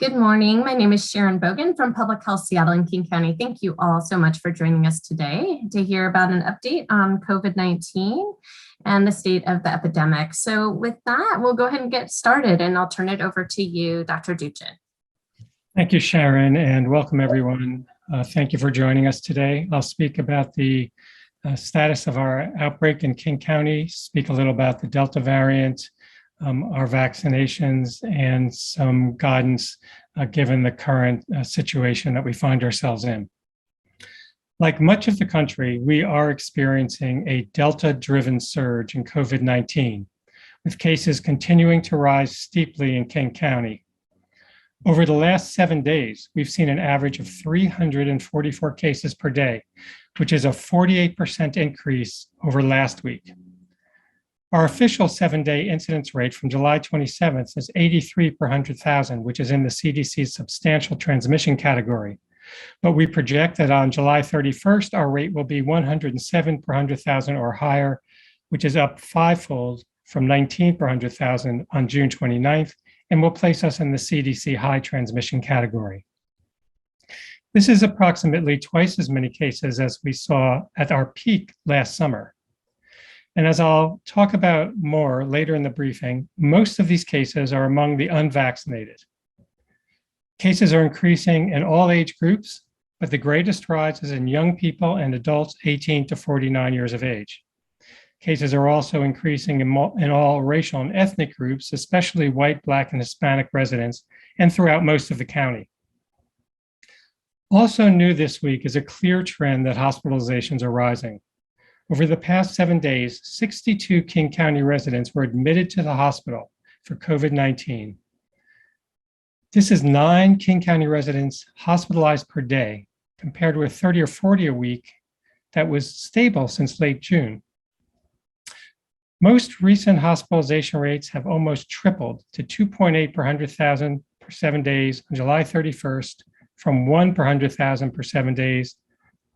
Good morning. My name is Sharon Bogan from Public Health Seattle and King County. Thank you all so much for joining us today to hear about an update on COVID-19 and the state of the epidemic. So with that, we'll go ahead and get started, and I'll turn it over to you, Dr. Duchin. Thank you, Sharon, and welcome everyone. Thank you for joining us today. I'll speak about the status of our outbreak in King County, speak a little about the Delta variant, our vaccinations, and some guidance given the current situation that we find ourselves in. Like much of the country, we are experiencing a Delta-driven surge in COVID-19, with cases continuing to rise steeply in King County. Over the last 7 days, we've seen an average of 344 cases per day, which is a 48% increase over last week. Our official 7-day incidence rate from July 27th is 83 per 100,000, which is in the CDC's substantial transmission category. But we project that on July 31st, our rate will be 107 per 100,000 or higher, which is up fivefold from 19 per 100,000 on June 29th, and will place us in the CDC high transmission category. This is approximately twice as many cases as we saw at our peak last summer. And as I'll talk about more later in the briefing, most of these cases are among the unvaccinated. Cases are increasing in all age groups, but the greatest rise is in young people and adults 18 to 49 years of age. Cases are also increasing in all racial and ethnic groups, especially white, Black, and Hispanic residents, and throughout most of the county. Also new this week is a clear trend that hospitalizations are rising. Over the past 7 days, 62 King County residents were admitted to the hospital for COVID-19. This is 9 King County residents hospitalized per day, compared with 30 or 40 a week that was stable since late June. Most recent hospitalization rates have almost tripled to 2.8 per 100,000 per 7 days on July 31st, from 1 per 100,000 per 7 days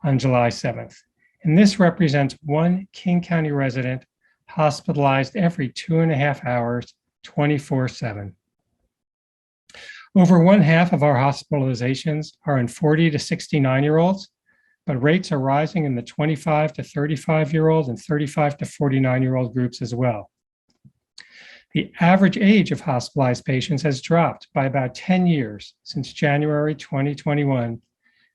on July 7th. And this represents 1 King County resident hospitalized every 2.5 hours, 24/7. Over 1/2 of our hospitalizations are in 40 to 69-year-olds, but rates are rising in the 25 to 35-year-old and 35 to 49-year-old groups as well. The average age of hospitalized patients has dropped by about 10 years since January 2021,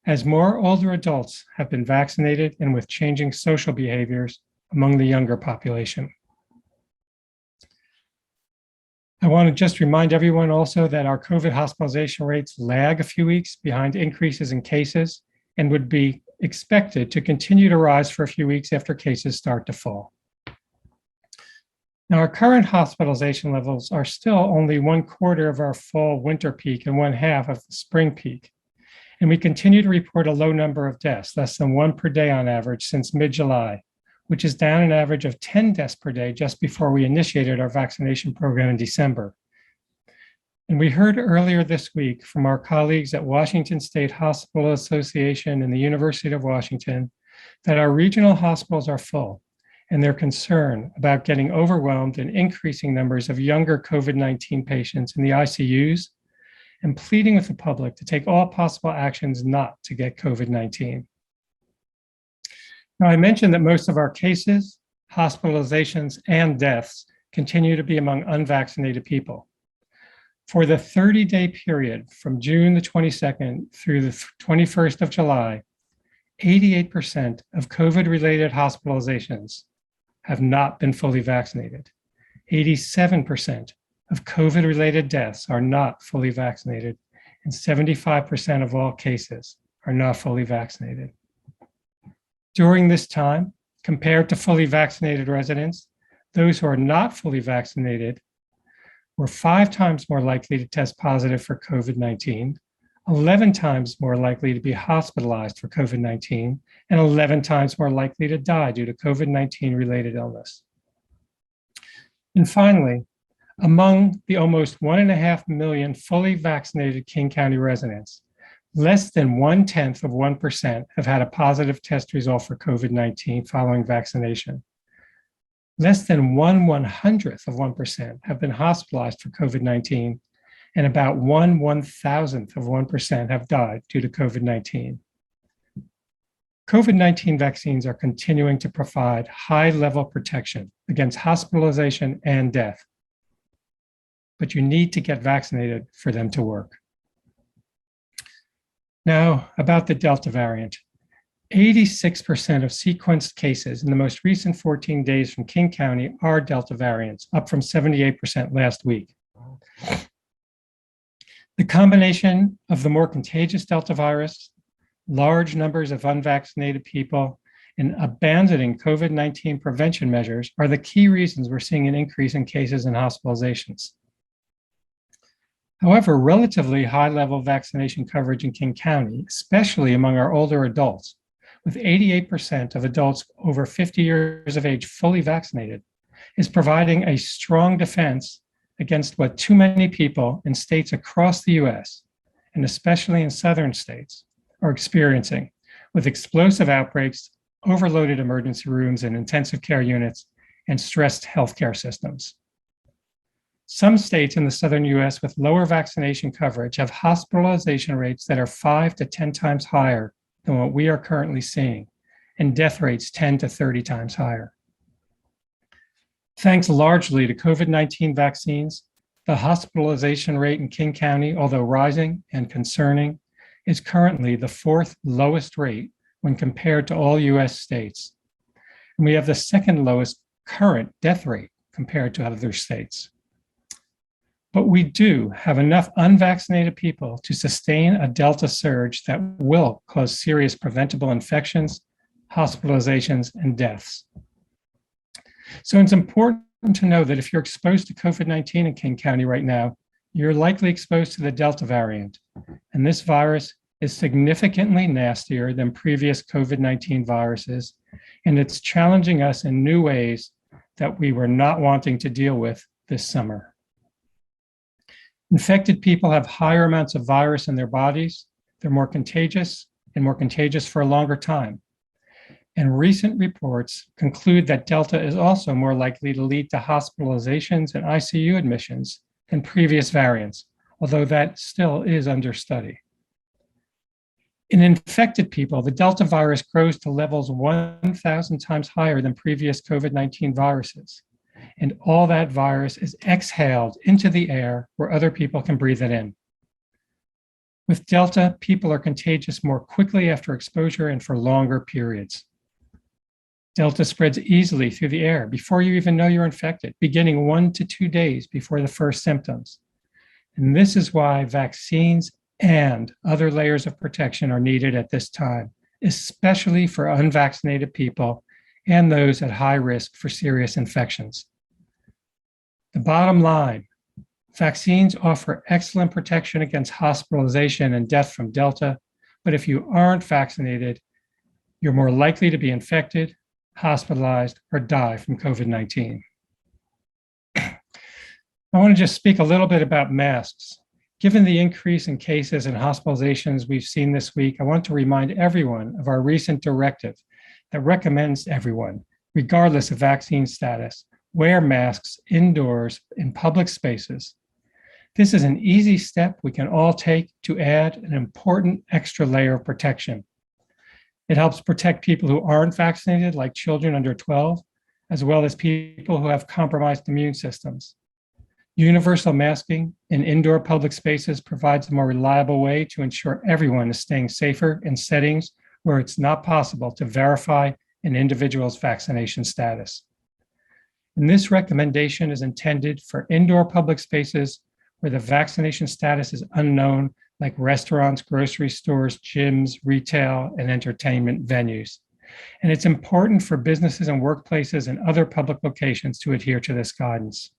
as more older adults have been vaccinated and with changing social behaviors among the younger population. I want to just remind everyone also that our COVID hospitalization rates lag a few weeks behind increases in cases and would be expected to continue to rise for a few weeks after cases start to fall. Now, our current hospitalization levels are still only 1/4 of our fall winter peak and 1/2 of the spring peak. And we continue to report a low number of deaths, less than 1 per day on average since mid-July, which is down an average of 10 deaths per day just before we initiated our vaccination program in December. And we heard earlier this week from our colleagues at Washington State Hospital Association and the University of Washington that our regional hospitals are full, and they're concerned about getting overwhelmed and increasing numbers of younger COVID-19 patients in the ICUs, and pleading with the public to take all possible actions not to get COVID-19. Now, I mentioned that most of our cases, hospitalizations, and deaths continue to be among unvaccinated people. For the 30-day period from June the 22nd through the 21st of July, 88% of COVID-related hospitalizations have not been fully vaccinated. 87% of COVID-related deaths are not fully vaccinated, and 75% of all cases are not fully vaccinated. During this time, compared to fully vaccinated residents, those who are not fully vaccinated were 5 times more likely to test positive for COVID-19, 11 times more likely to be hospitalized for COVID-19, and 11 times more likely to die due to COVID-19 related illness. And finally, among the almost 1.5 million fully vaccinated King County residents, less than 0.1% have had a positive test result for COVID-19 following vaccination. Less than 1/100th of 1% have been hospitalized for COVID-19, and about 1/1000th of 1% have died due to COVID-19. COVID-19 vaccines are continuing to provide high-level protection against hospitalization and death, but you need to get vaccinated for them to work. Now, about the Delta variant. 86% of sequenced cases in the most recent 14 days from King County are Delta variants, up from 78% last week. The combination of the more contagious Delta virus, large numbers of unvaccinated people, and abandoning COVID-19 prevention measures are the key reasons we're seeing an increase in cases and hospitalizations. However, relatively high-level vaccination coverage in King County, especially among our older adults, with 88% of adults over 50 years of age fully vaccinated, is providing a strong defense against what too many people in states across the US, and especially in southern states, are experiencing, with explosive outbreaks, overloaded emergency rooms and intensive care units, and stressed healthcare systems. Some states in the southern US with lower vaccination coverage have hospitalization rates that are 5 to 10 times higher than what we are currently seeing, and death rates 10 to 30 times higher. Thanks largely to COVID-19 vaccines, the hospitalization rate in King County, although rising and concerning, is currently the 4th lowest rate when compared to all US states. And we have the 2nd lowest current death rate compared to other states. But we do have enough unvaccinated people to sustain a Delta surge that will cause serious preventable infections, hospitalizations, and deaths. So it's important to know that if you're exposed to COVID-19 in King County right now, you're likely exposed to the Delta variant. And this virus is significantly nastier than previous COVID-19 viruses, and it's challenging us in new ways that we were not wanting to deal with this summer. Infected people have higher amounts of virus in their bodies. They're more contagious and more contagious for a longer time. And recent reports conclude that Delta is also more likely to lead to hospitalizations and ICU admissions than previous variants, although that still is under study. In infected people, the Delta virus grows to levels 1,000 times higher than previous COVID-19 viruses. And all that virus is exhaled into the air where other people can breathe it in. With Delta, people are contagious more quickly after exposure and for longer periods. Delta spreads easily through the air before you even know you're infected, beginning 1 to 2 days before the first symptoms. And this is why vaccines and other layers of protection are needed at this time, especially for unvaccinated people and those at high risk for serious infections. The bottom line, vaccines offer excellent protection against hospitalization and death from Delta, but if you aren't vaccinated, you're more likely to be infected, hospitalized, or die from COVID-19. I want to just speak a little bit about masks. Given the increase in cases and hospitalizations we've seen this week, I want to remind everyone of our recent directive that recommends everyone, regardless of vaccine status, wear masks indoors in public spaces. This is an easy step we can all take to add an important extra layer of protection. It helps protect people who aren't vaccinated, like children under 12, as well as people who have compromised immune systems. Universal masking in indoor public spaces provides a more reliable way to ensure everyone is staying safer in settings where it's not possible to verify an individual's vaccination status. And this recommendation is intended for indoor public spaces where the vaccination status is unknown, like restaurants, grocery stores, gyms, retail, and entertainment venues. And it's important for businesses and workplaces and other public locations to adhere to this guidance.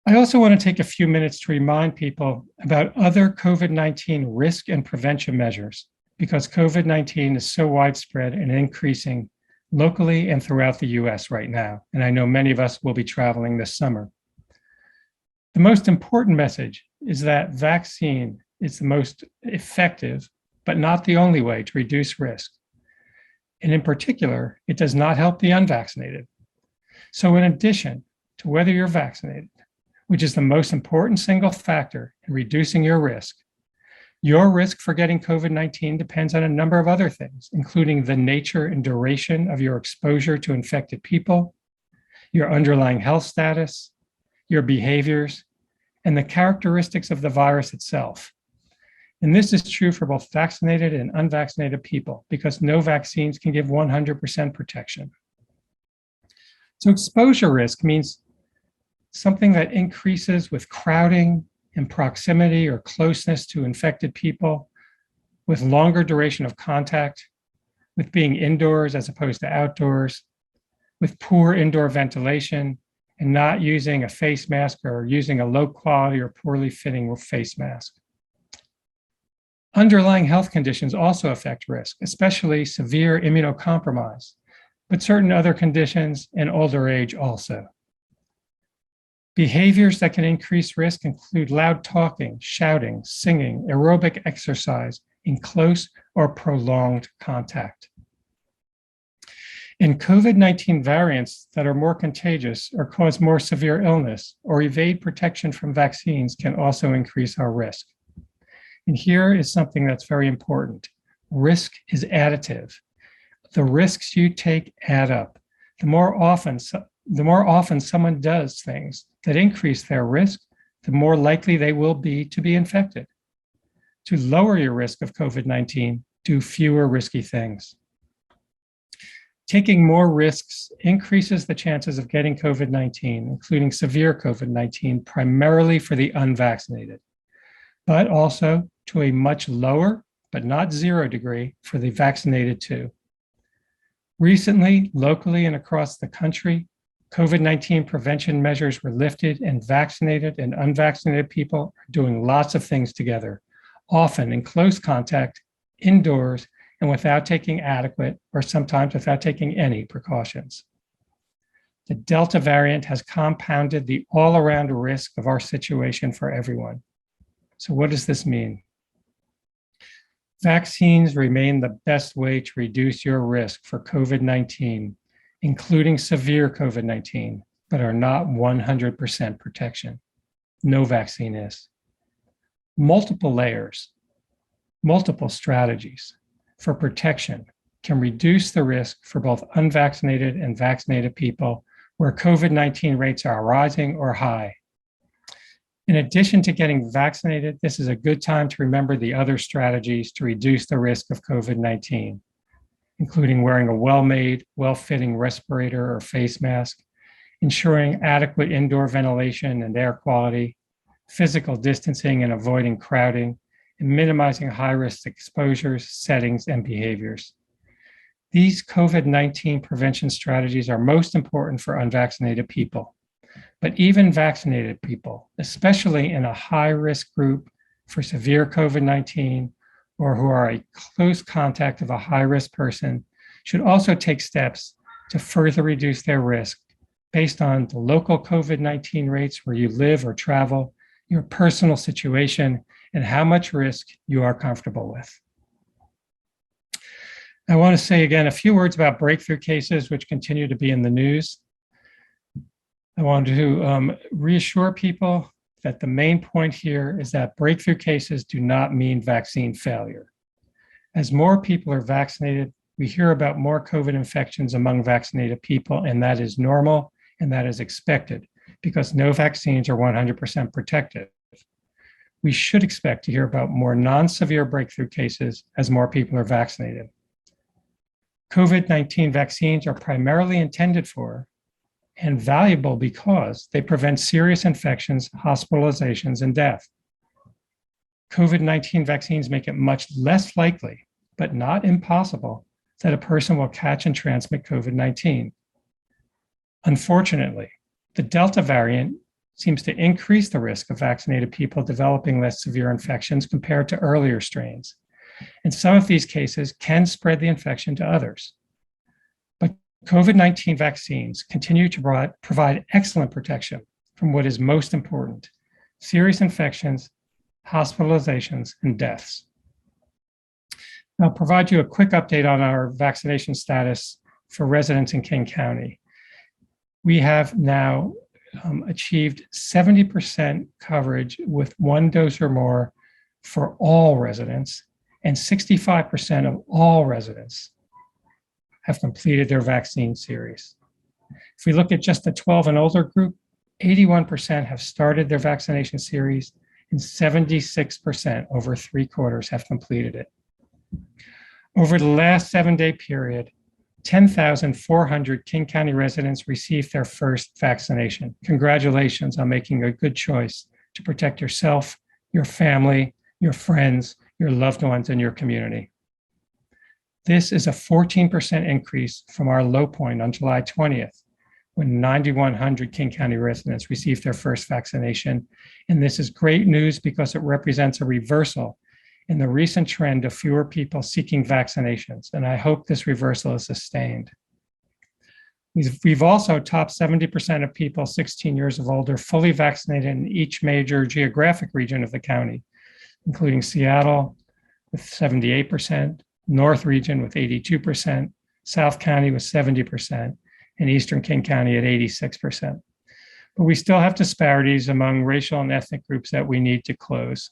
I also want to take a few minutes to remind people about other COVID-19 risk and prevention measures, because COVID-19 is so widespread and increasing locally and throughout the US right now. And I know many of us will be traveling this summer. The most important message is that vaccine is the most effective, but not the only way to reduce risk. And in particular, it does not help the unvaccinated. So in addition to whether you're vaccinated, which is the most important single factor in reducing your risk. Your risk for getting COVID-19 depends on a number of other things, including the nature and duration of your exposure to infected people, your underlying health status, your behaviors, and the characteristics of the virus itself. And this is true for both vaccinated and unvaccinated people because no vaccines can give 100% protection. So exposure risk means something that increases with crowding and proximity or closeness to infected people, with longer duration of contact, with being indoors as opposed to outdoors, with poor indoor ventilation, and not using a face mask or using a low quality or poorly fitting face mask. Underlying health conditions also affect risk, especially severe immunocompromise, but certain other conditions and older age also. Behaviors that can increase risk include loud talking, shouting, singing, aerobic exercise in close or prolonged contact. And COVID-19 variants that are more contagious or cause more severe illness or evade protection from vaccines can also increase our risk. And here is something that's very important. Risk is additive. The risks you take add up. The more often someone does things that increase their risk, the more likely they will be to be infected. To lower your risk of COVID-19, do fewer risky things. Taking more risks increases the chances of getting COVID-19, including severe COVID-19, primarily for the unvaccinated, but also to a much lower, but not 0 degree, for the vaccinated too. Recently, locally and across the country, COVID-19 prevention measures were lifted, and vaccinated and unvaccinated people are doing lots of things together, often in close contact, indoors, and without taking adequate, or sometimes without taking any precautions. The Delta variant has compounded the all-around risk of our situation for everyone. So what does this mean? Vaccines remain the best way to reduce your risk for COVID-19, including severe COVID-19, but are not 100% protection. No vaccine is. Multiple layers, multiple strategies for protection can reduce the risk for both unvaccinated and vaccinated people where COVID-19 rates are rising or high. In addition to getting vaccinated, this is a good time to remember the other strategies to reduce the risk of COVID-19, including wearing a well-made, well-fitting respirator or face mask, ensuring adequate indoor ventilation and air quality, physical distancing and avoiding crowding, and minimizing high-risk exposures, settings, and behaviors. These COVID-19 prevention strategies are most important for unvaccinated people, but even vaccinated people, especially in a high-risk group for severe COVID-19 or who are a close contact of a high-risk person, should also take steps to further reduce their risk based on the local COVID-19 rates where you live or travel, your personal situation, and how much risk you are comfortable with. I want to say again a few words about breakthrough cases, which continue to be in the news. I want to reassure people that the main point here is that breakthrough cases do not mean vaccine failure. As more people are vaccinated, we hear about more COVID infections among vaccinated people, and that is normal and that is expected because no vaccines are 100% protective. We should expect to hear about more non-severe breakthrough cases as more people are vaccinated. COVID-19 vaccines are primarily intended for and valuable because they prevent serious infections, hospitalizations, and death. COVID-19 vaccines make it much less likely, but not impossible, that a person will catch and transmit COVID-19. Unfortunately, the Delta variant seems to increase the risk of vaccinated people developing less severe infections compared to earlier strains. And some of these cases can spread the infection to others. But COVID-19 vaccines continue to provide excellent protection from what is most important: serious infections, hospitalizations, and deaths. I'll provide you a quick update on our vaccination status for residents in King County. We have now achieved 70% coverage with one dose or more for all residents, and 65% of all residents have completed their vaccine series. If we look at just the 12 and older group, 81% have started their vaccination series, and 76%, over 3/4, have completed it. Over the last 7-day period, 10,400 King County residents received their first vaccination. Congratulations on making a good choice to protect yourself, your family, your friends, your loved ones, and your community. This is a 14% increase from our low point on July 20th, when 9,100 King County residents received their first vaccination. And this is great news because it represents a reversal in the recent trend of fewer people seeking vaccinations. And I hope this reversal is sustained. We've also topped 70% of people 16 years of older fully vaccinated in each major geographic region of the county, including Seattle with 78%, North region with 82%, South County with 70%, and Eastern King County at 86%. But we still have disparities among racial and ethnic groups that we need to close.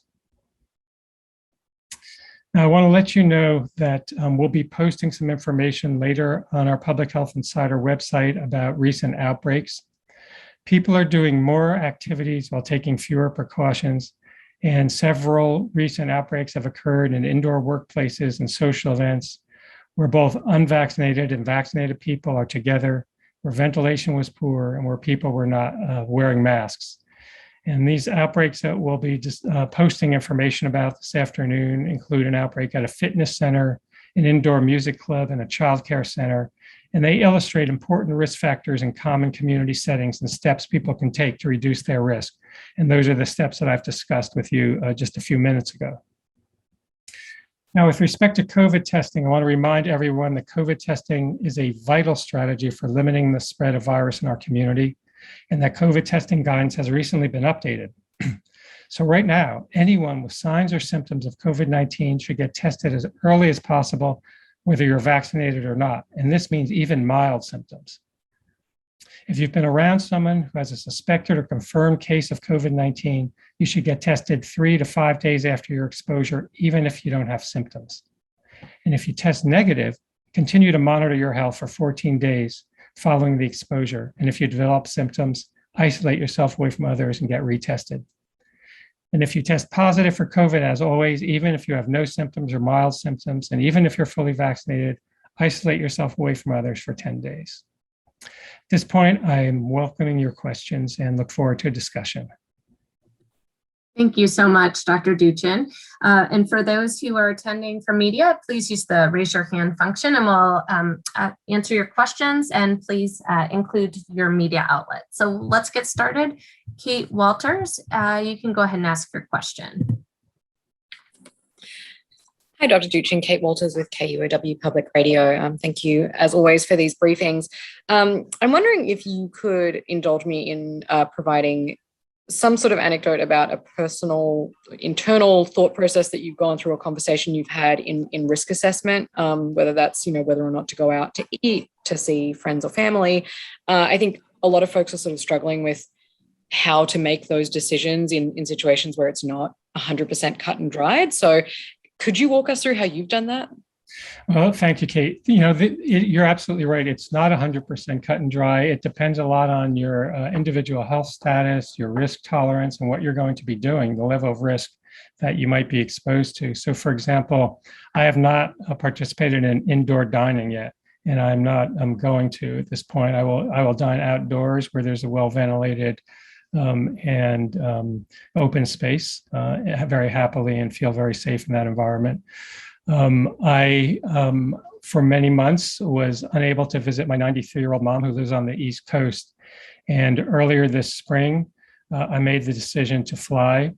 Now, I want to let you know that we'll be posting some information later on our Public Health Insider website about recent outbreaks. People are doing more activities while taking fewer precautions, and several recent outbreaks have occurred in indoor workplaces and social events where both unvaccinated and vaccinated people are together, where ventilation was poor, and where people were not wearing masks. And these outbreaks that we'll be just posting information about this afternoon include an outbreak at a fitness center, an indoor music club, and a childcare center. And they illustrate important risk factors in common community settings and steps people can take to reduce their risk. And those are the steps that I've discussed with you just a few minutes ago. Now, with respect to COVID testing, I want to remind everyone that COVID testing is a vital strategy for limiting the spread of virus in our community, and that COVID testing guidance has recently been updated. So right now, anyone with signs or symptoms of COVID-19 should get tested as early as possible, whether you're vaccinated or not. And this means even mild symptoms. If you've been around someone who has a suspected or confirmed case of COVID-19, you should get tested 3 to 5 days after your exposure, even if you don't have symptoms. And if you test negative, continue to monitor your health for 14 days following the exposure. And if you develop symptoms, isolate yourself away from others and get retested. And if you test positive for COVID, as always, even if you have no symptoms or mild symptoms, and even if you're fully vaccinated, isolate yourself away from others for 10 days. At this point, I am welcoming your questions and look forward to a discussion. Thank you so much, Dr. Duchin. And for those who are attending from media, please use the raise your hand function and we'll answer your questions, and please include your media outlet. So let's get started. Kate Walters, you can go ahead and ask your question. Hi, Dr. Duchin, Kate Walters with KUOW Public Radio. Thank you, as always, for these briefings. I'm wondering if you could indulge me in providing some sort of anecdote about a personal internal thought process that you've gone through, a conversation you've had in risk assessment, whether that's, whether or not to go out to eat, to see friends or family. I think a lot of folks are sort of struggling with how to make those decisions in situations where it's not 100% cut and dried. So could you walk us through how you've done that? Well, thank you, Kate. You're absolutely right. It's not 100% cut and dry. It depends a lot on your individual health status, your risk tolerance, and what you're going to be doing, the level of risk that you might be exposed to. So, for example, I have not participated in indoor dining yet, and I'm going to at this point. I will dine outdoors where there's a well-ventilated and open space very happily and feel very safe in that environment. I, for many months, was unable to visit my 93-year-old mom who lives on the East Coast. And earlier this spring, I made the decision to fly.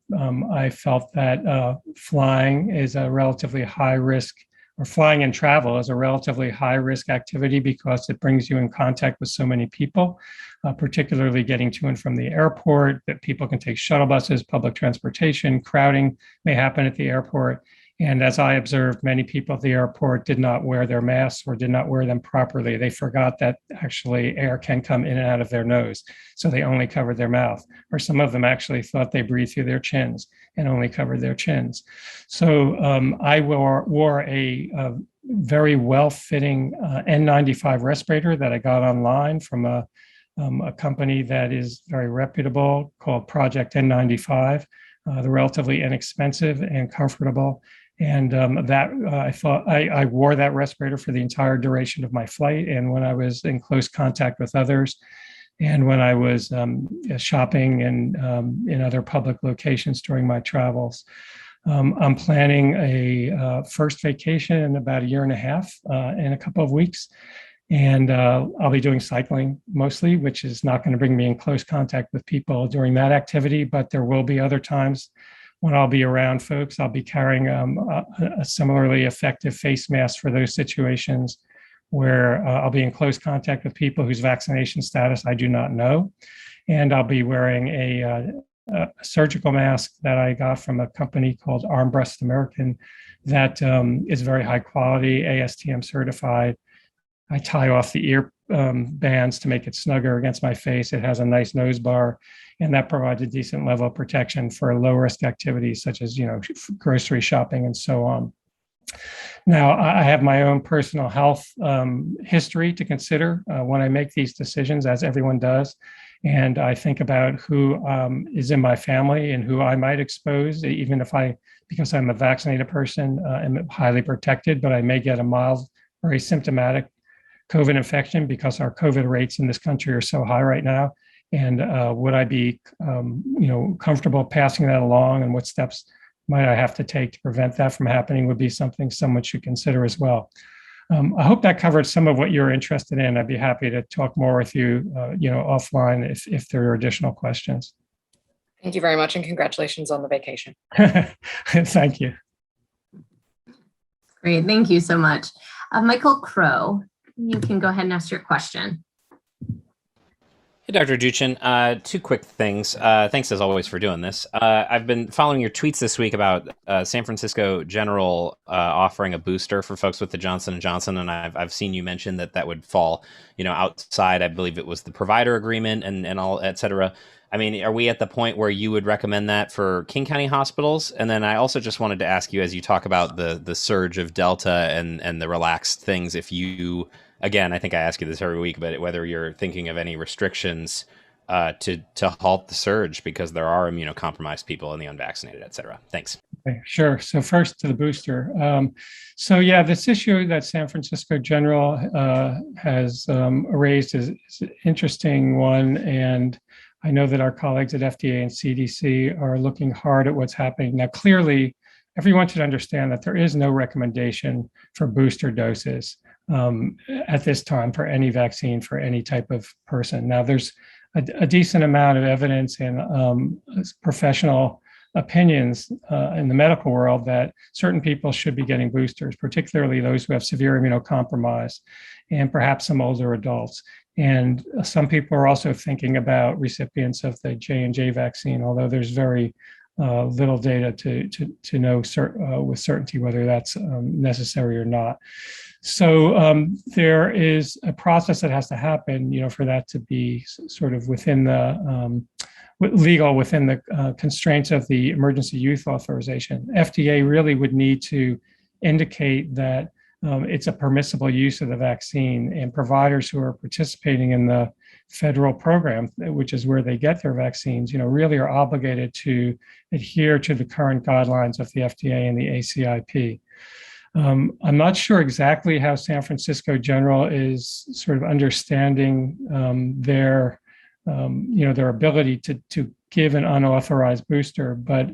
I felt that flying is a relatively high risk, or flying and travel is a relatively high risk activity because it brings you in contact with so many people, particularly getting to and from the airport, that people can take shuttle buses, public transportation, crowding may happen at the airport. And as I observed, many people at the airport did not wear their masks or did not wear them properly. They forgot that actually air can come in and out of their nose, so they only covered their mouth. Or some of them actually thought they breathed through their chins and only covered their chins. So I wore a very well-fitting N95 respirator that I got online from a company that is very reputable called Project N95. They're relatively inexpensive and comfortable. And I thought I wore that respirator for the entire duration of my flight. And when I was in close contact with others, and when I was shopping and in other public locations during my travels. I'm planning a first vacation in about a year and a half in a couple of weeks. And I'll be doing cycling mostly, which is not going to bring me in close contact with people during that activity, but there will be other times when I'll be around folks. I'll be carrying a similarly effective face mask for those situations where I'll be in close contact with people whose vaccination status I do not know. And I'll be wearing a surgical mask that I got from a company called Armbrust American that is very high quality, ASTM certified. I tie off the ear bands to make it snugger against my face. It has a nice nose bar, and that provides a decent level of protection for low risk activities such as, grocery shopping and so on. Now, I have my own personal health history to consider when I make these decisions, as everyone does. And I think about who is in my family and who I might expose, even if because I'm a vaccinated person, am highly protected, but I may get a mild or asymptomatic COVID infection because our COVID rates in this country are so high right now. And would I be, comfortable passing that along, and what steps might I have to take to prevent that from happening would be something someone should consider as well. I hope that covered some of what you're interested in. I'd be happy to talk more with you, offline if there are additional questions. Thank you very much, and congratulations on the vacation. Thank you. Great, thank you so much. Michael Crow, you can go ahead and ask your question. Hey, Dr. Duchin, two quick things. Thanks as always for doing this. I've been following your tweets this week about San Francisco General offering a booster for folks with the Johnson & Johnson, and I've seen you mention that would fall, outside, I believe it was the provider agreement and all, et cetera. I mean, are we at the point where you would recommend that for King County hospitals? And then I also just wanted to ask you, as you talk about the surge of Delta and the relaxed things, if you... Again, I think I ask you this every week, but whether you're thinking of any restrictions to halt the surge because there are immunocompromised people and the unvaccinated, et cetera. Thanks. Okay, sure. So first to the booster. This issue that San Francisco General has raised is an interesting one. And I know that our colleagues at FDA and CDC are looking hard at what's happening. Now, clearly, everyone should understand that there is no recommendation for booster doses at this time for any vaccine for any type of person. Now, there's a decent amount of evidence and professional opinions in the medical world that certain people should be getting boosters, particularly those who have severe immunocompromise and perhaps some older adults. And some people are also thinking about recipients of the J&J vaccine, although there's very little data to know with certainty whether that's necessary or not. So there is a process that has to happen, for that to be sort of within the legal, within the constraints of the emergency use authorization. FDA really would need to indicate that it's a permissible use of the vaccine, and providers who are participating in the federal program, which is where they get their vaccines, really are obligated to adhere to the current guidelines of the FDA and the ACIP. I'm not sure exactly how San Francisco General is sort of understanding their ability to give an unauthorized booster, but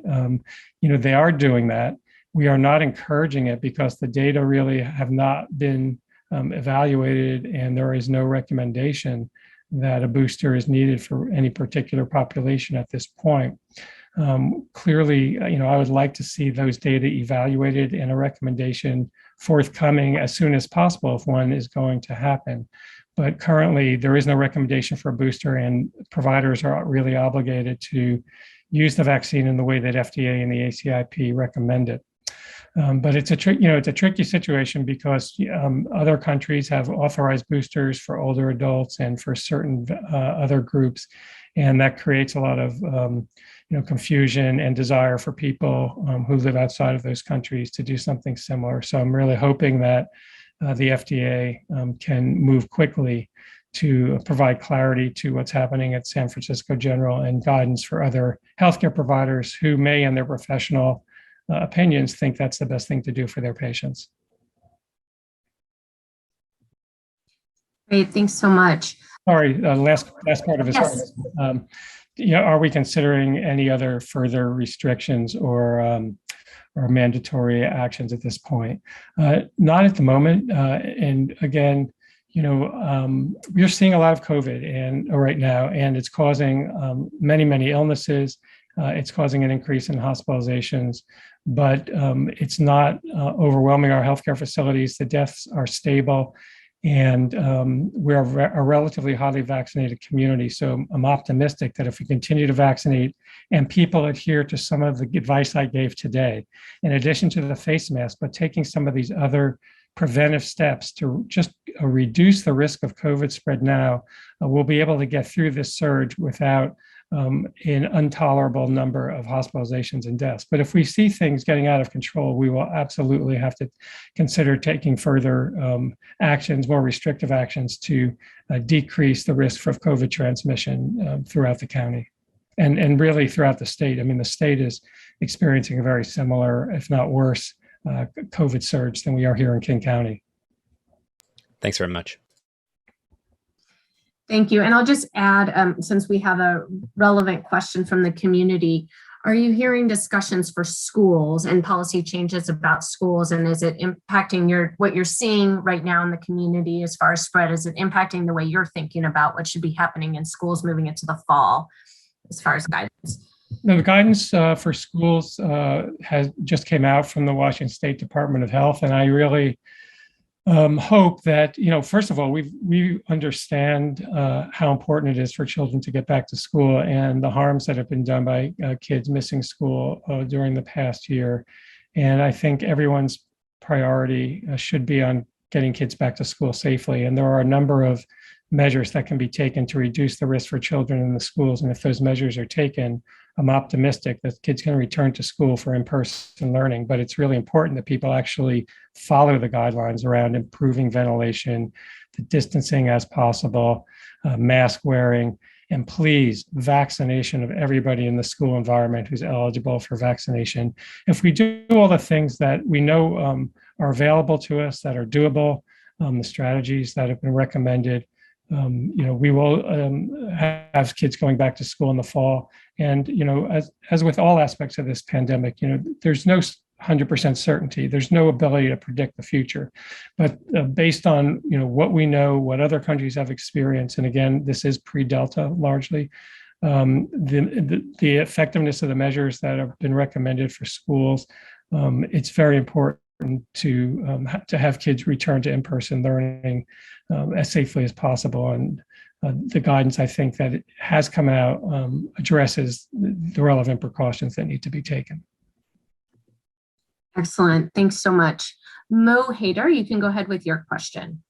they are doing that. We are not encouraging it because the data really have not been evaluated, and there is no recommendation that a booster is needed for any particular population at this point. Clearly, I would like to see those data evaluated and a recommendation forthcoming as soon as possible if one is going to happen. But currently, there is no recommendation for a booster, and providers are really obligated to use the vaccine in the way that FDA and the ACIP recommend it. But it's a tricky situation because other countries have authorized boosters for older adults and for certain other groups, and that creates a lot of confusion and desire for people who live outside of those countries to do something similar. So I'm really hoping that the FDA can move quickly to provide clarity to what's happening at San Francisco General and guidance for other healthcare providers who may, in their professional opinions, think that's the best thing to do for their patients. Great, thanks so much. Sorry, last part of his Yes. question. Are we considering any other further restrictions or mandatory actions at this point? Not at the moment. And again, we're seeing a lot of COVID right now, and it's causing many illnesses. It's causing an increase in hospitalizations, but it's not overwhelming our healthcare facilities. The deaths are stable, and we're a relatively highly vaccinated community. So I'm optimistic that if we continue to vaccinate and people adhere to some of the advice I gave today, in addition to the face mask, but taking some of these other preventive steps to just reduce the risk of COVID spread now, we'll be able to get through this surge without an intolerable number of hospitalizations and deaths. But if we see things getting out of control, we will absolutely have to consider taking further actions, more restrictive actions to decrease the risk of COVID transmission throughout the county and really throughout the state. I mean, the state is experiencing a very similar, if not worse, COVID surge than we are here in King County. Thanks very much. Thank you. And I'll just add, since we have a relevant question from the community, are you hearing discussions for schools and policy changes about schools? And is it impacting what you're seeing right now in the community as far as spread? Is it impacting the way you're thinking about what should be happening in schools moving into the fall as far as guidance? No, the guidance for schools has just came out from the Washington State Department of Health, and I really hope that, first of all, we understand how important it is for children to get back to school and the harms that have been done by kids missing school during the past year. And I think everyone's priority should be on getting kids back to school safely. And there are a number of measures that can be taken to reduce the risk for children in the schools. And if those measures are taken, I'm optimistic that kids can return to school for in-person learning, but it's really important that people actually follow the guidelines around improving ventilation, the distancing as possible, mask wearing, and please, vaccination of everybody in the school environment who's eligible for vaccination. If we do all the things that we know are available to us, that are doable, the strategies that have been recommended, we will have kids going back to school in the fall. And, as with all aspects of this pandemic, there's no 100% certainty. There's no ability to predict the future. But based on, what we know, what other countries have experienced, and again, this is pre-Delta largely, the effectiveness of the measures that have been recommended for schools, it's very important to have kids return to in-person learning as safely as possible. And the guidance, I think, that it has come out addresses the relevant precautions that need to be taken. Excellent. Thanks so much. Mo Hader, you can go ahead with your question.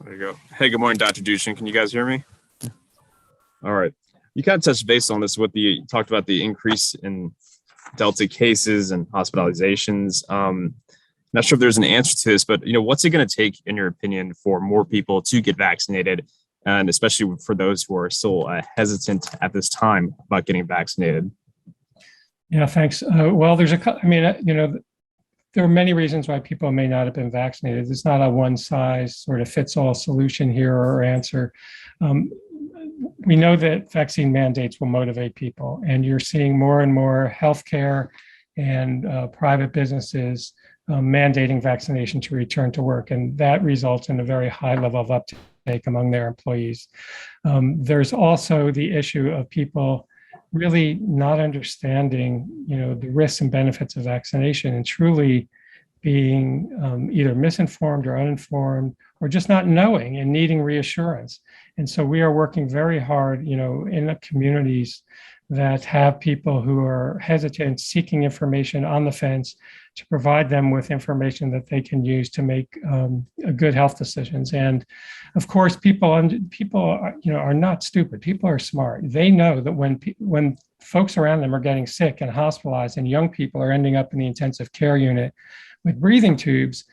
There you go. Hey, good morning, Dr. Duchin. Can you guys hear me? All right. You kind of touched base on this with you talked about the increase in Delta cases and hospitalizations. Not sure if there's an answer to this, but what's it going to take, in your opinion, for more people to get vaccinated, and especially for those who are still hesitant at this time about getting vaccinated? Yeah, thanks. Well, there are many reasons why people may not have been vaccinated. It's not a one size sort of fits all solution here or answer. We know that vaccine mandates will motivate people, and you're seeing more and more healthcare and private businesses mandating vaccination to return to work, and that results in a very high level of uptake among their employees. There's also the issue of people really not understanding, the risks and benefits of vaccination and truly being either misinformed or uninformed or just not knowing and needing reassurance. And so we are working very hard, in the communities that have people who are hesitant, seeking information on the fence, to provide them with information that they can use to make good health decisions. And of course, people are not stupid. People are smart. They know that when folks around them are getting sick and hospitalized, and young people are ending up in the intensive care unit with breathing tubes,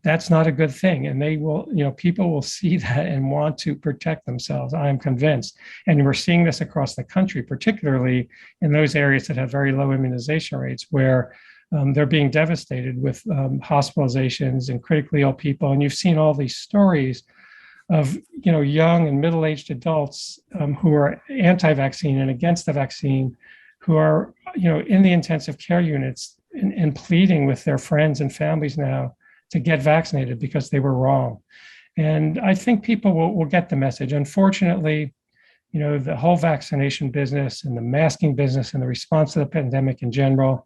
that's not a good thing. And people will see that and want to protect themselves. I am convinced. And we're seeing this across the country, particularly in those areas that have very low immunization rates, where they're being devastated with hospitalizations and critically ill people. And you've seen all these stories of young and middle-aged adults who are anti-vaccine and against the vaccine, who are in the intensive care units and pleading with their friends and families now to get vaccinated because they were wrong. And I think people will get the message. Unfortunately, the whole vaccination business and the masking business and the response to the pandemic in general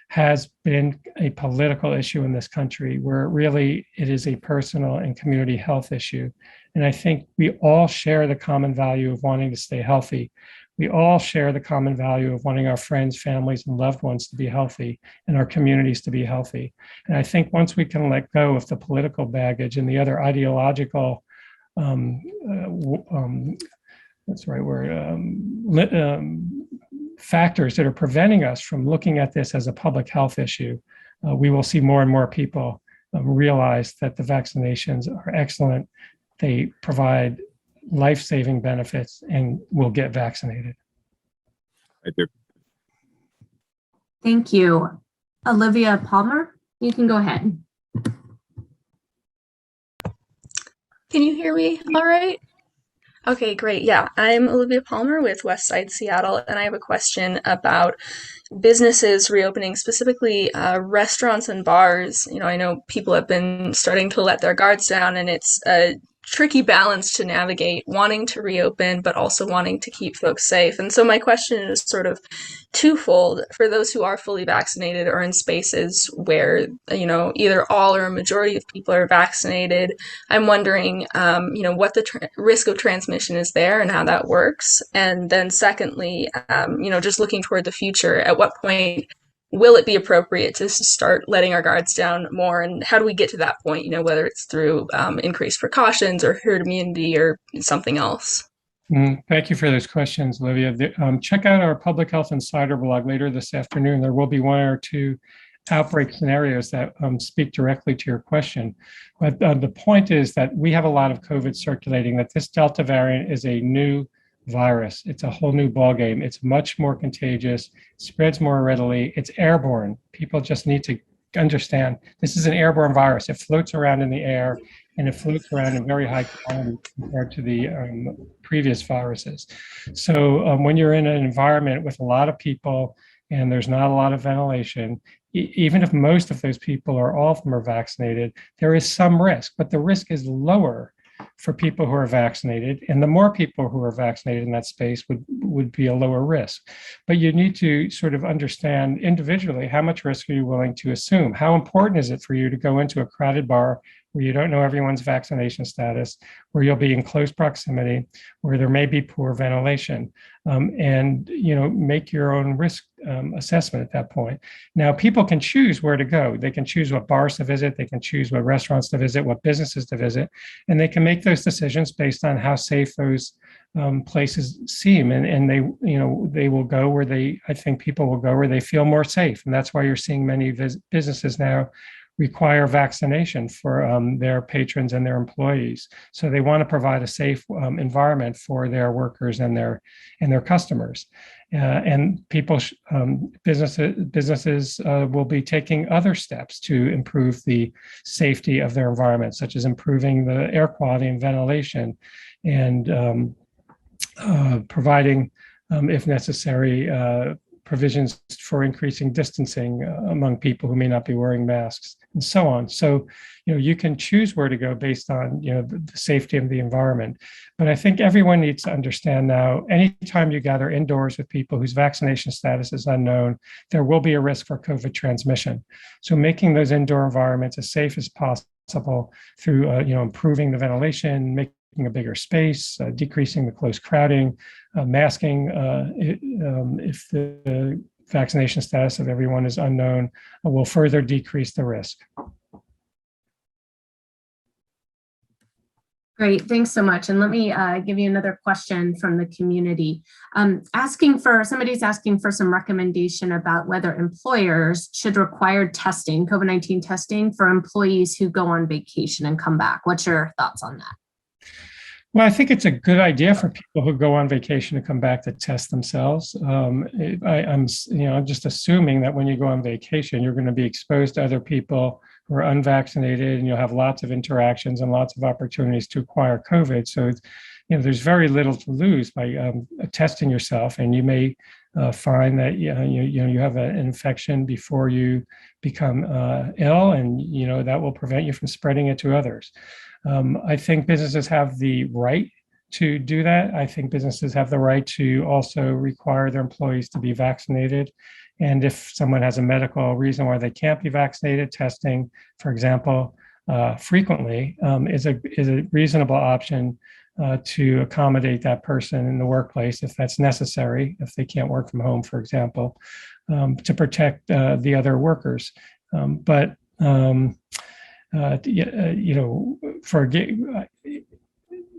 has been a political issue in this country, where really it is a personal and community health issue. And I think we all share the common value of wanting to stay healthy. We all share the common value of wanting our friends, families, and loved ones to be healthy and our communities to be healthy. And I think once we can let go of the political baggage and the other ideological, factors that are preventing us from looking at this as a public health issue, we will see more and more people realize that the vaccinations are excellent. They provide life-saving benefits and will get vaccinated. Thank you. Thank you. Olivia Palmer, you can go ahead. Can you hear me all right? Okay, great. Yeah, I'm Olivia Palmer with Westside Seattle, and I have a question about businesses reopening, specifically restaurants and bars. I know people have been starting to let their guards down, and it's a tricky balance to navigate, wanting to reopen, but also wanting to keep folks safe. And so my question is sort of twofold. For those who are fully vaccinated or in spaces where, either all or a majority of people are vaccinated, I'm wondering, what the risk of transmission is there and how that works. And then secondly, just looking toward the future, at what point will it be appropriate to start letting our guards down more? And how do we get to that point, whether it's through increased precautions or herd immunity or something else? Thank you for those questions, Olivia. Check out our Public Health Insider blog later this afternoon. There will be one or two outbreak scenarios that speak directly to your question. But the point is that we have a lot of COVID circulating, that this Delta variant is a new virus. It's a whole new ballgame. It's much more contagious, spreads more readily. It's airborne. People just need to understand this is an airborne virus. It floats around in the air, and it floats around in very high quantity compared to the previous viruses. So when you're in an environment with a lot of people and there's not a lot of ventilation, even if most of those people or all of them are vaccinated, there is some risk, but the risk is lower for people who are vaccinated, and the more people who are vaccinated in that space would be a lower risk. But you need to sort of understand individually, how much risk are you willing to assume? How important is it for you to go into a crowded bar where you don't know everyone's vaccination status, where you'll be in close proximity, where there may be poor ventilation, and make your own risk assessment at that point. Now, people can choose where to go. They can choose what bars to visit. They can choose what restaurants to visit, what businesses to visit, and they can make those decisions based on how safe those places seem. And they will go where I think people will go where they feel more safe. And that's why you're seeing many businesses now require vaccination for their patrons and their employees. So they want to provide a safe environment for their workers and their customers. And businesses will be taking other steps to improve the safety of their environment, such as improving the air quality and ventilation, and providing, if necessary, provisions for increasing distancing among people who may not be wearing masks, and so on. So, you can choose where to go based on, the safety of the environment. But I think everyone needs to understand now, anytime you gather indoors with people whose vaccination status is unknown, there will be a risk for COVID transmission. So making those indoor environments as safe as possible through, improving the ventilation, making a bigger space, decreasing the close crowding, masking if the vaccination status of everyone is unknown will further decrease the risk. Great, thanks so much. And let me give you another question from the community. Somebody's asking for some recommendation about whether employers should require testing, COVID-19 testing for employees who go on vacation and come back. What's your thoughts on that? Well, I think it's a good idea for people who go on vacation to come back to test themselves. I'm just assuming that when you go on vacation, you're going to be exposed to other people who are unvaccinated, and you'll have lots of interactions and lots of opportunities to acquire COVID. So, there's very little to lose by testing yourself, and you may find that you have an infection before you become ill, and that will prevent you from spreading it to others. I think businesses have the right to do that. I think businesses have the right to also require their employees to be vaccinated. And if someone has a medical reason why they can't be vaccinated, testing, for example, frequently is a reasonable option to accommodate that person in the workplace if that's necessary, if they can't work from home, for example, to protect the other workers. For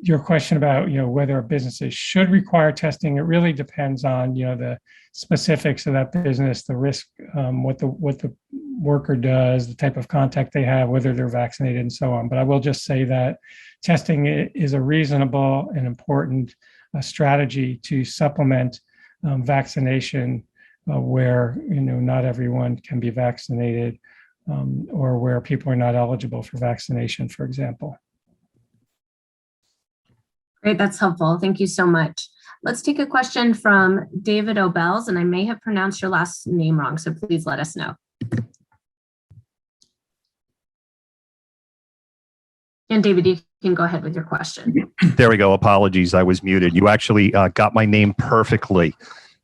your question about whether businesses should require testing, it really depends on the specifics of that business, the risk, what the worker does, the type of contact they have, whether they're vaccinated, and so on. But I will just say that testing is a reasonable and important strategy to supplement vaccination where not everyone can be vaccinated, or where people are not eligible for vaccination, for example. Great, that's helpful. Thank you so much. Let's take a question from David O'Bells, and I may have pronounced your last name wrong, so please let us know. And David, you can go ahead with your question. There we go. Apologies, I was muted. You actually got my name perfectly.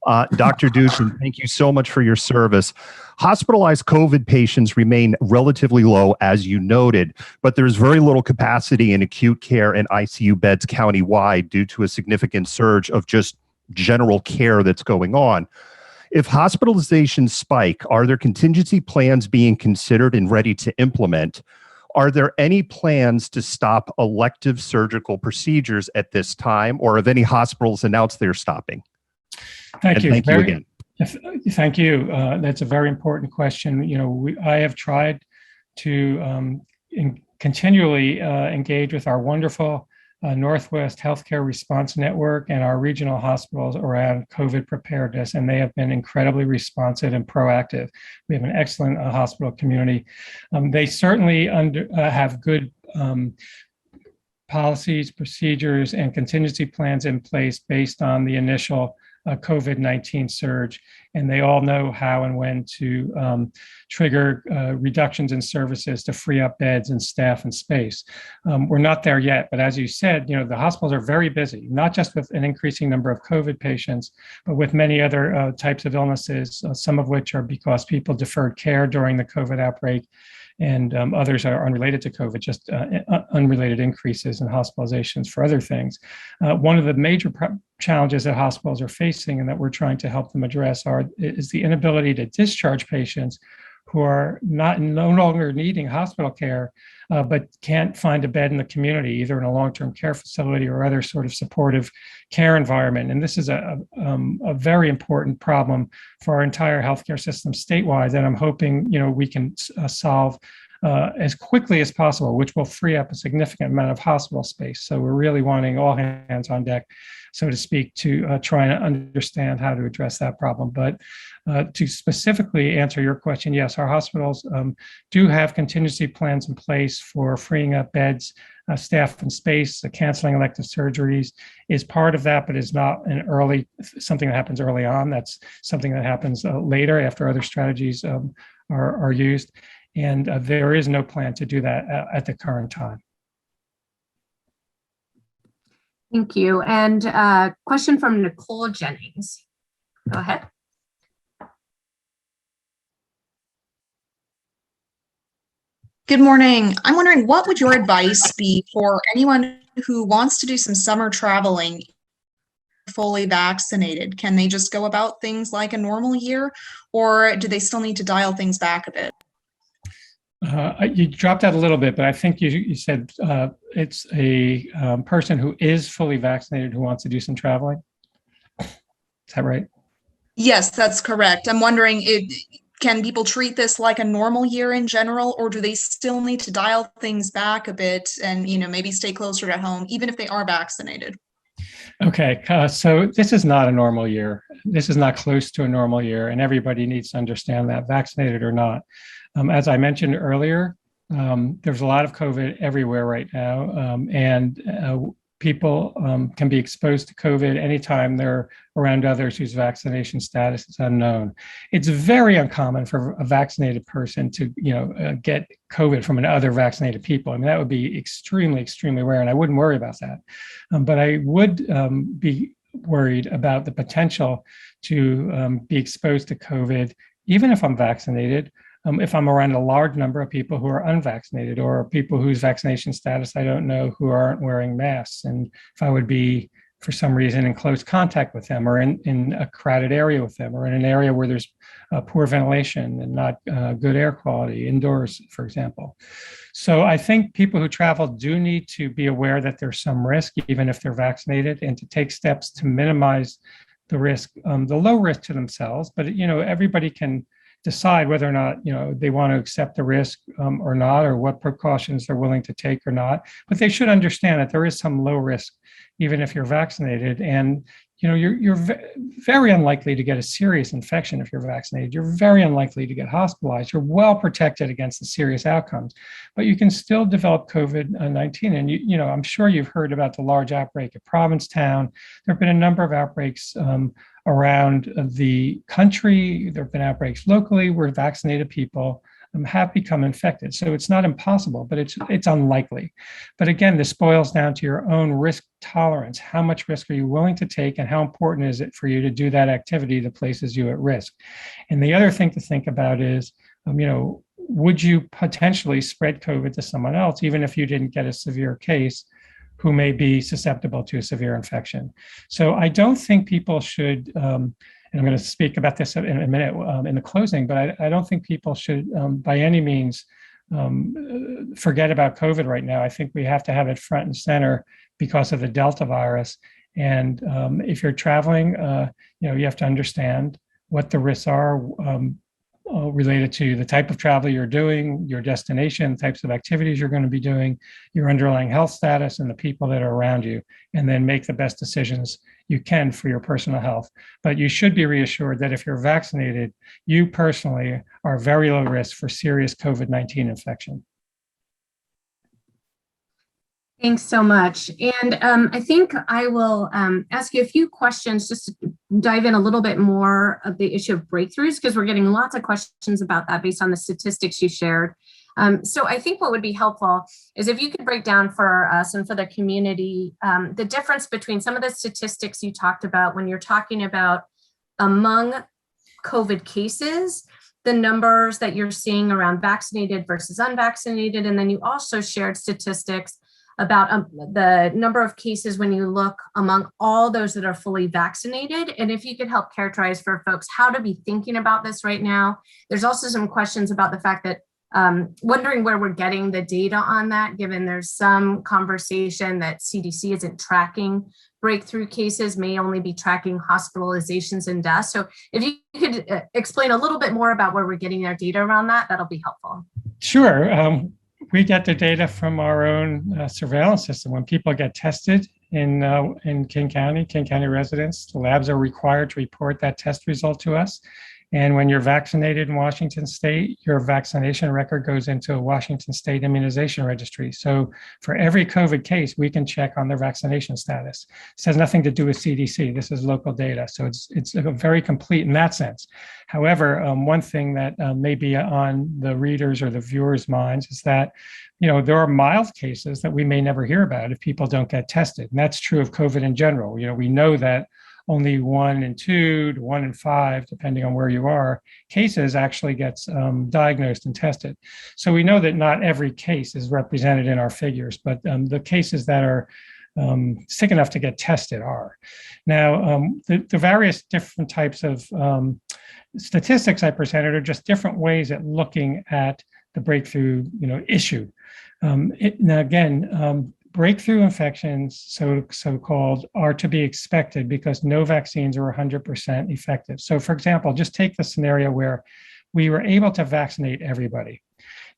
Dr. Duchin, thank you so much for your service. Hospitalized COVID patients remain relatively low, as you noted, but there's very little capacity in acute care and ICU beds countywide due to a significant surge of just general care that's going on. If hospitalizations spike, are there contingency plans being considered and ready to implement? Are there any plans to stop elective surgical procedures at this time, or have any hospitals announced they're stopping? Thank you. Thank you again. Thank you. That's a very important question. I have tried to continually engage with our wonderful Northwest Healthcare Response Network and our regional hospitals around COVID preparedness, and they have been incredibly responsive and proactive. We have an excellent hospital community. They certainly have good policies, procedures, and contingency plans in place based on the initial COVID-19 surge, and they all know how and when to trigger reductions in services to free up beds and staff and space. We're not there yet, but as you said, the hospitals are very busy, not just with an increasing number of COVID patients, but with many other types of illnesses, some of which are because people deferred care during the COVID outbreak, and others are unrelated to COVID, just unrelated increases in hospitalizations for other things. One of the major challenges that hospitals are facing and that we're trying to help them address is the inability to discharge patients who are no longer needing hospital care, but can't find a bed in the community, either in a long-term care facility or other sort of supportive care environment. And this is a very important problem for our entire healthcare system statewide that I'm hoping we can solve as quickly as possible, which will free up a significant amount of hospital space. So we're really wanting all hands on deck, so to speak, to try and understand how to address that problem. But to specifically answer your question, yes, our hospitals do have contingency plans in place for freeing up beds, staff and space. Canceling elective surgeries is part of that, but is not something that happens early on. That's something that happens later after other strategies are used. And there is no plan to do that at the current time. Thank you. And question from Nicole Jennings. Go ahead. Good morning. I'm wondering, what would your advice be for anyone who wants to do some summer traveling fully vaccinated, can they just go about things like a normal year, or do they still need to dial things back a bit? You dropped out a little bit, but I think you said it's a person who is fully vaccinated who wants to do some traveling. Is that right? Yes, that's correct. I'm wondering, can people treat this like a normal year in general, or do they still need to dial things back a bit and, maybe stay closer to home, even if they are vaccinated? Okay, so this is not a normal year. This is not close to a normal year, and everybody needs to understand that, vaccinated or not. As I mentioned earlier, there's a lot of COVID everywhere right now, and people can be exposed to COVID anytime they're around others whose vaccination status is unknown. It's very uncommon for a vaccinated person to, get COVID from other vaccinated people. I mean, that would be extremely, extremely rare, and I wouldn't worry about that. But I would be worried about the potential to be exposed to COVID, even if I'm vaccinated, if I'm around a large number of people who are unvaccinated or people whose vaccination status I don't know, who aren't wearing masks. And if I would be, for some reason, in close contact with them, or in a crowded area with them, or in an area where there's poor ventilation and not good air quality indoors, for example. So I think people who travel do need to be aware that there's some risk, even if they're vaccinated, and to take steps to minimize the risk, the low risk to themselves. But, everybody can decide whether or not they want to accept the risk or not, or what precautions they're willing to take or not. But they should understand that there is some low risk, even if you're vaccinated. And you're very unlikely to get a serious infection if you're vaccinated. You're very unlikely to get hospitalized. You're well protected against the serious outcomes, but you can still develop COVID-19. And I'm sure you've heard about the large outbreak at Provincetown. There have been a number of outbreaks around the country. There have been outbreaks locally where vaccinated people have become infected. So it's not impossible, but it's unlikely. But again, this boils down to your own risk tolerance. How much risk are you willing to take, and how important is it for you to do that activity that places you at risk? And the other thing to think about is, would you potentially spread COVID to someone else, even if you didn't get a severe case, who may be susceptible to a severe infection? So I don't think people should, and I'm going to speak about this in a minute in the closing, but I don't think people should by any means forget about COVID right now. I think we have to have it front and center because of the Delta virus. And if you're traveling, you have to understand what the risks are related to the type of travel you're doing, your destination, types of activities you're going to be doing, your underlying health status, and the people that are around you, and then make the best decisions you can for your personal health. But you should be reassured that if you're vaccinated, you personally are very low risk for serious COVID-19 infection. Thanks so much. And I think I will ask you a few questions just to dive in a little bit more of the issue of breakthroughs, because we're getting lots of questions about that based on the statistics you shared. So I think what would be helpful is if you could break down for us and for the community the difference between some of the statistics you talked about when you're talking about among COVID cases, the numbers that you're seeing around vaccinated versus unvaccinated. And then you also shared statistics about the number of cases when you look among all those that are fully vaccinated. And if you could help characterize for folks how to be thinking about this right now. There's also some questions about the fact that wondering where we're getting the data on that, given there's some conversation that CDC isn't tracking breakthrough cases, may only be tracking hospitalizations and deaths. So if you could explain a little bit more about where we're getting our data around that, that'll be helpful. Sure. We get the data from our own surveillance system. When people get tested in King County residents, the labs are required to report that test result to us. And when you're vaccinated in Washington State, your vaccination record goes into a Washington State immunization registry. So for every COVID case, we can check on their vaccination status. This has nothing to do with CDC. This is local data. So it's very complete in that sense. However, one thing that may be on the readers or the viewers' minds is that, there are mild cases that we may never hear about if people don't get tested. And that's true of COVID in general. We know that only 1 in 2 to 1 in 5, depending on where you are, cases actually gets diagnosed and tested. So we know that not every case is represented in our figures, but the cases that are sick enough to get tested are. Now, the various different types of statistics I presented are just different ways at looking at the breakthrough, issue. Now again, breakthrough infections, so-called, are to be expected because no vaccines are 100% effective. So for example, just take the scenario where we were able to vaccinate everybody.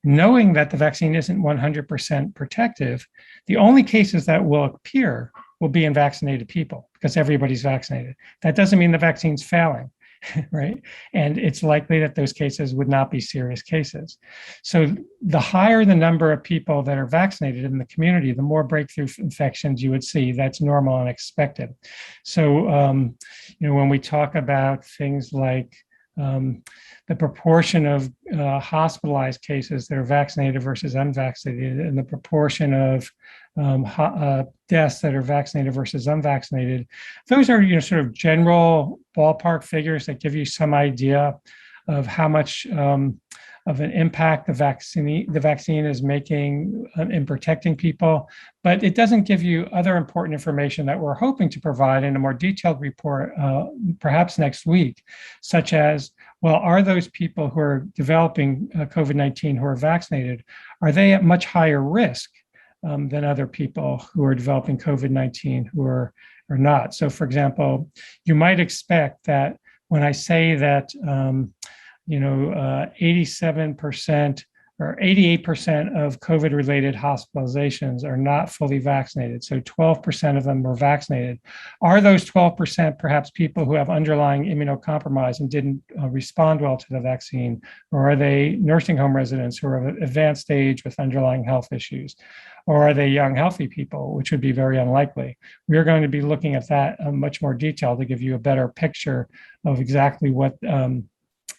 Knowing that the vaccine isn't 100% protective, the only cases that will appear will be in vaccinated people because everybody's vaccinated. That doesn't mean the vaccine's failing, right? And it's likely that those cases would not be serious cases. So the higher the number of people that are vaccinated in the community, the more breakthrough infections you would see. That's normal and expected. So, when we talk about things like the proportion of hospitalized cases that are vaccinated versus unvaccinated, and the proportion of deaths that are vaccinated versus unvaccinated, those are sort of general ballpark figures that give you some idea of how much of an impact the vaccine is making in protecting people, but it doesn't give you other important information that we're hoping to provide in a more detailed report, perhaps next week, such as, well, are those people who are developing COVID-19 who are vaccinated, are they at much higher risk than other people who are developing COVID-19 who are not? So for example, you might expect that when I say that 87% or 88% of COVID-related hospitalizations are not fully vaccinated. So 12% of them were vaccinated. Are those 12% perhaps people who have underlying immunocompromise and didn't respond well to the vaccine? Or are they nursing home residents who are of advanced age with underlying health issues? Or are they young, healthy people, which would be very unlikely? We're going to be looking at that in much more detail to give you a better picture of exactly what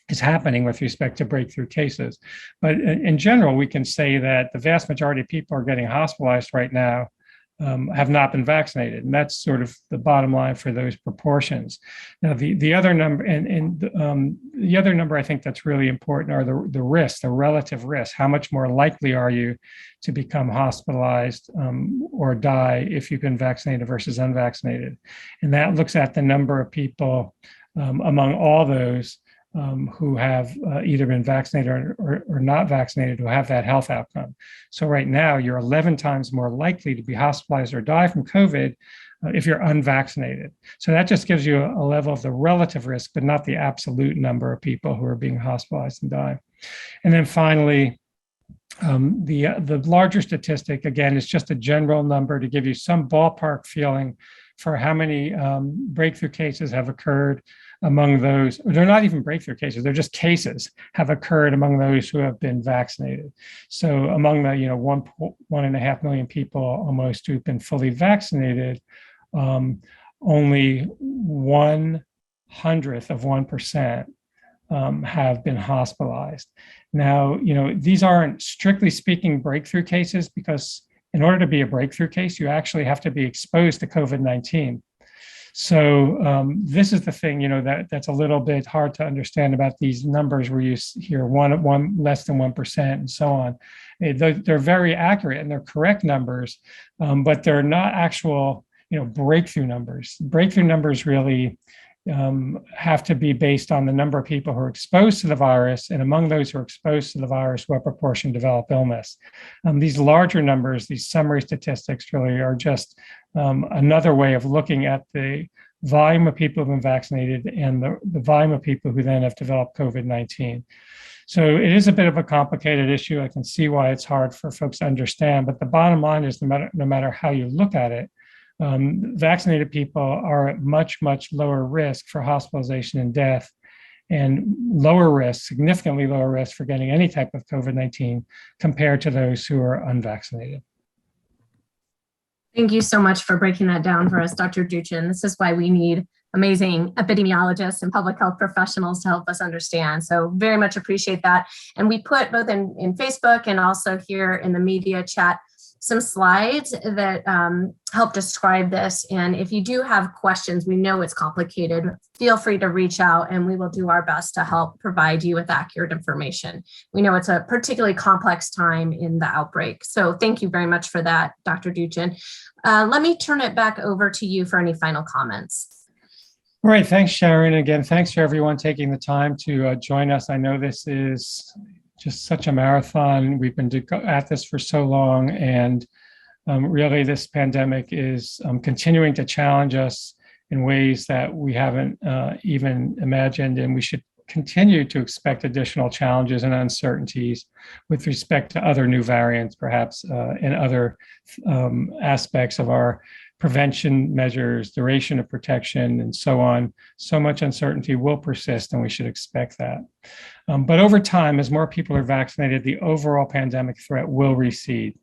is happening with respect to breakthrough cases. But in general, we can say that the vast majority of people who are getting hospitalized right now have not been vaccinated. And that's sort of the bottom line for those proportions. Now, the other number, and the other number I think that's really important are the risk, the relative risk. How much more likely are you to become hospitalized or die if you've been vaccinated versus unvaccinated? And that looks at the number of people among all those who have either been vaccinated or not vaccinated who have that health outcome. So right now, you're 11 times more likely to be hospitalized or die from COVID if you're unvaccinated. So that just gives you a level of the relative risk, but not the absolute number of people who are being hospitalized and die. And then finally, the larger statistic, again, is just a general number to give you some ballpark feeling for how many breakthrough cases have occurred among those. They're not even breakthrough cases, they're just cases have occurred among those who have been vaccinated. So among the 1.5 million people almost who've been fully vaccinated, only 0.01% have been hospitalized. Now, these aren't strictly speaking breakthrough cases because in order to be a breakthrough case, you actually have to be exposed to COVID-19. So this is the thing, that's a little bit hard to understand about these numbers where you hear one less than 1% and so on. They're very accurate and they're correct numbers, but they're not actual, breakthrough numbers. Breakthrough numbers really have to be based on the number of people who are exposed to the virus, and among those who are exposed to the virus, what proportion develop illness. These larger numbers, these summary statistics really are just another way of looking at the volume of people who have been vaccinated and the volume of people who then have developed COVID-19. So it is a bit of a complicated issue. I can see why it's hard for folks to understand, but the bottom line is no matter how you look at it, vaccinated people are at much, much lower risk for hospitalization and death, and lower risk, significantly lower risk for getting any type of COVID-19 compared to those who are unvaccinated. Thank you so much for breaking that down for us, Dr. Duchin. This is why we need amazing epidemiologists and public health professionals to help us understand. So very much appreciate that. And we put both in Facebook and also here in the media chat some slides that help describe this. And if you do have questions, we know it's complicated, feel free to reach out and we will do our best to help provide you with accurate information. We know it's a particularly complex time in the outbreak. So thank you very much for that, Dr. Duchin. Let me turn it back over to you for any final comments. All right, thanks, Sharon. Again, thanks for everyone taking the time to join us. I know this is just such a marathon. We've been at this for so long, and really this pandemic is continuing to challenge us in ways that we haven't even imagined, and we should continue to expect additional challenges and uncertainties with respect to other new variants, perhaps in other aspects of our prevention measures, duration of protection, and so on. So much uncertainty will persist, and we should expect that. But over time, as more people are vaccinated, the overall pandemic threat will recede.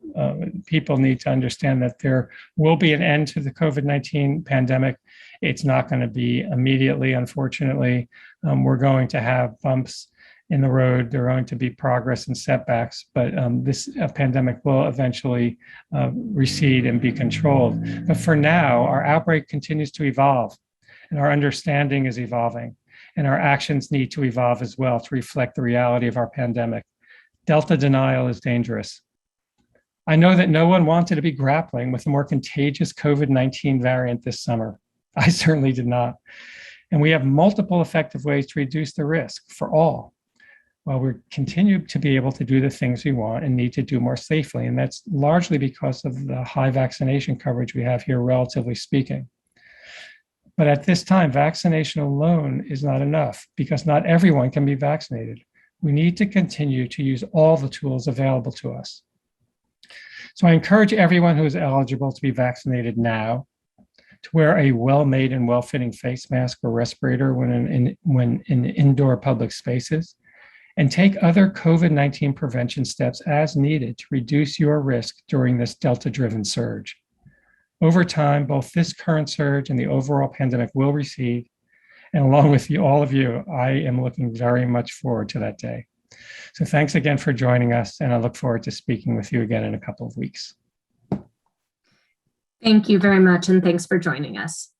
People need to understand that there will be an end to the COVID-19 pandemic. It's not going to be immediately, unfortunately. We're going to have bumps in the road. There are going to be progress and setbacks, but this pandemic will eventually recede and be controlled. But for now, our outbreak continues to evolve, and our understanding is evolving, and our actions need to evolve as well to reflect the reality of our pandemic. Delta denial is dangerous. I know that no one wanted to be grappling with a more contagious COVID-19 variant this summer. I certainly did not. And we have multiple effective ways to reduce the risk for all, while we continue to be able to do the things we want and need to do more safely. And that's largely because of the high vaccination coverage we have here, relatively speaking. But at this time, vaccination alone is not enough because not everyone can be vaccinated. We need to continue to use all the tools available to us. So I encourage everyone who is eligible to be vaccinated now to wear a well-made and well-fitting face mask or respirator when in indoor public spaces, and take other COVID-19 prevention steps as needed to reduce your risk during this Delta-driven surge. Over time, both this current surge and the overall pandemic will recede, and along with all of you, I am looking very much forward to that day. So thanks again for joining us, and I look forward to speaking with you again in a couple of weeks. Thank you very much, and thanks for joining us.